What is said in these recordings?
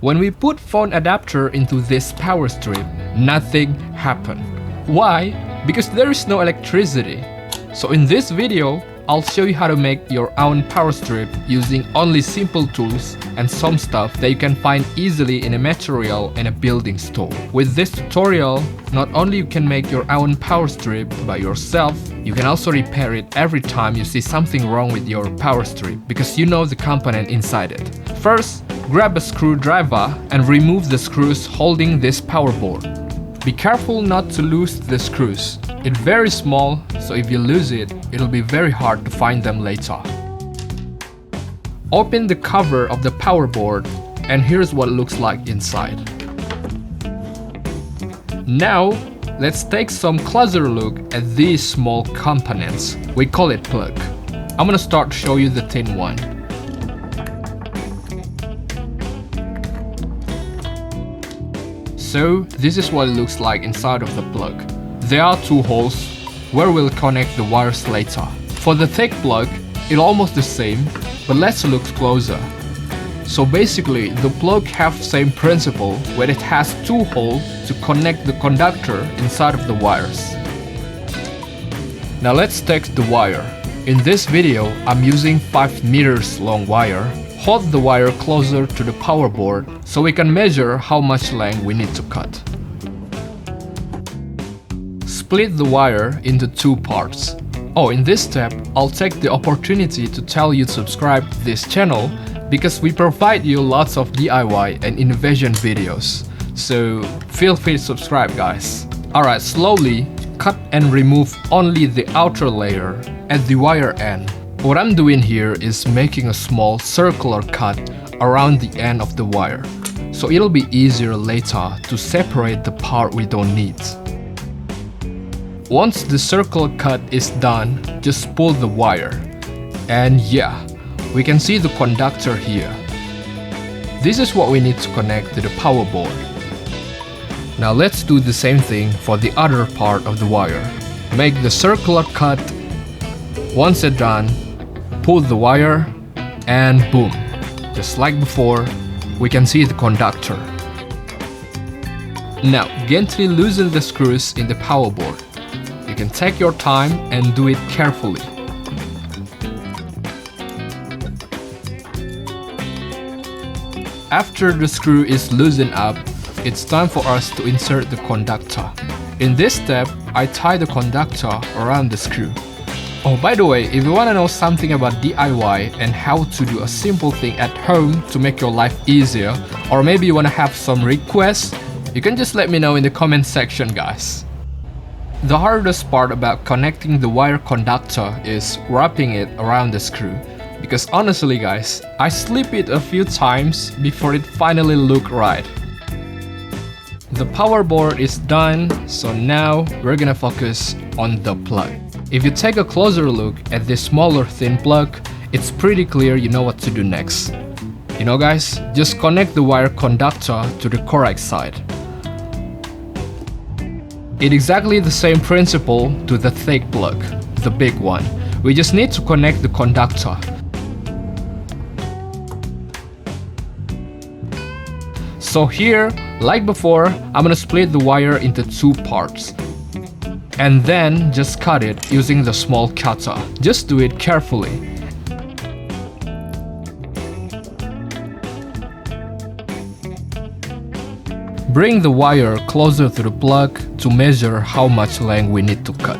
When we put phone adapter into this power strip, nothing happened. Why? Because there is no electricity. So in this video, I'll show you how to make your own power strip using only simple tools and some stuff that you can find easily in a material in a building store. With this tutorial, not only you can make your own power strip by yourself, you can also repair it every time you see something wrong with your power strip because you know the component inside it. First, grab a screwdriver and remove the screws holding this power board. Be careful not to lose the screws. It's very small, so if you lose it, it'll be very hard to find them later. Open the cover of the power board, and here's what it looks like inside. Now, let's take some closer look at these small components. We call it plug. I'm gonna start to show you the thin one. So, this is what it looks like inside of the plug. There are two holes where we'll connect the wires later. For the thick plug, it's almost the same, but let's look closer. So basically, the plug has the same principle where it has two holes to connect the conductor inside of the wires. Now let's take the wire. In this video, I'm using 5 meters long wire. Hold the wire closer to the power board so we can measure how much length we need to cut. Split the wire into 2 parts. Oh, in this step, I'll take the opportunity to tell you to subscribe to this channel because we provide you lots of DIY and innovation videos. So feel free to subscribe, guys. Alright, slowly cut and remove only the outer layer at the wire end. What I'm doing here is making a small circular cut around the end of the wire, so it'll be easier later to separate the part we don't need. Once the circle cut is done, just pull the wire. And yeah, we can see the conductor here. This is what we need to connect to the power board. Now let's do the same thing for the other part of the wire. Make the circular cut. Once it's done, pull the wire and boom. Just like before, we can see the conductor. Now gently loosen the screws in the power board. You can take your time and do it carefully. After the screw is loosened up, it's time for us to insert the conductor. In this step, I tie the conductor around the screw. Oh, by the way, if you want to know something about DIY and how to do a simple thing at home to make your life easier, or maybe you want to have some requests, you can just let me know in the comment section, guys. The hardest part about connecting the wire conductor is wrapping it around the screw. Because honestly guys, I slip it a few times before it finally look right. The power board is done, so now we're gonna focus on the plug. If you take a closer look at this smaller thin plug, it's pretty clear you know what to do next. You know guys, just connect the wire conductor to the correct side. It's exactly the same principle to the thick plug, the big one. We just need to connect the conductor. So here, like before, I'm gonna split the wire into 2 parts. And then just cut it using the small cutter. Just do it carefully. Bring the wire closer to the plug to measure how much length we need to cut.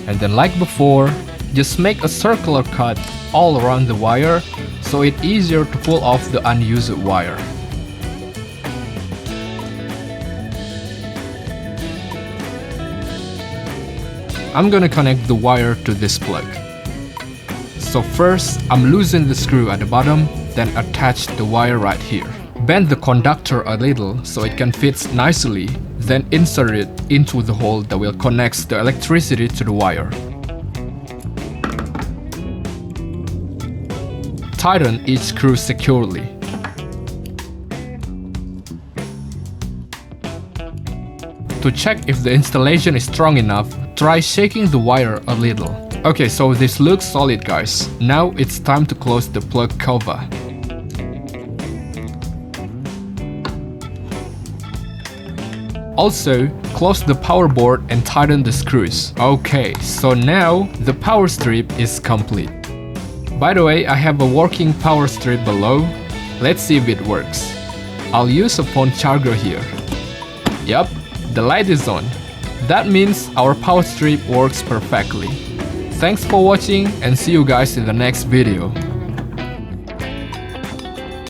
And then like before, just make a circular cut all around the wire so it's easier to pull off the unused wire. I'm gonna connect the wire to this plug. So first, I'm loosening the screw at the bottom, then attach the wire right here. Bend the conductor a little so it can fit nicely, then insert it into the hole that will connect the electricity to the wire. Tighten each screw securely. To check if the installation is strong enough, try shaking the wire a little. Okay, so this looks solid guys. Now it's time to close the plug cover. Also, close the power board and tighten the screws. Okay, so now the power strip is complete. By the way, I have a working power strip below. Let's see if it works. I'll use a phone charger here. Yup, the light is on. That means our power strip works perfectly. Thanks for watching and see you guys in the next video.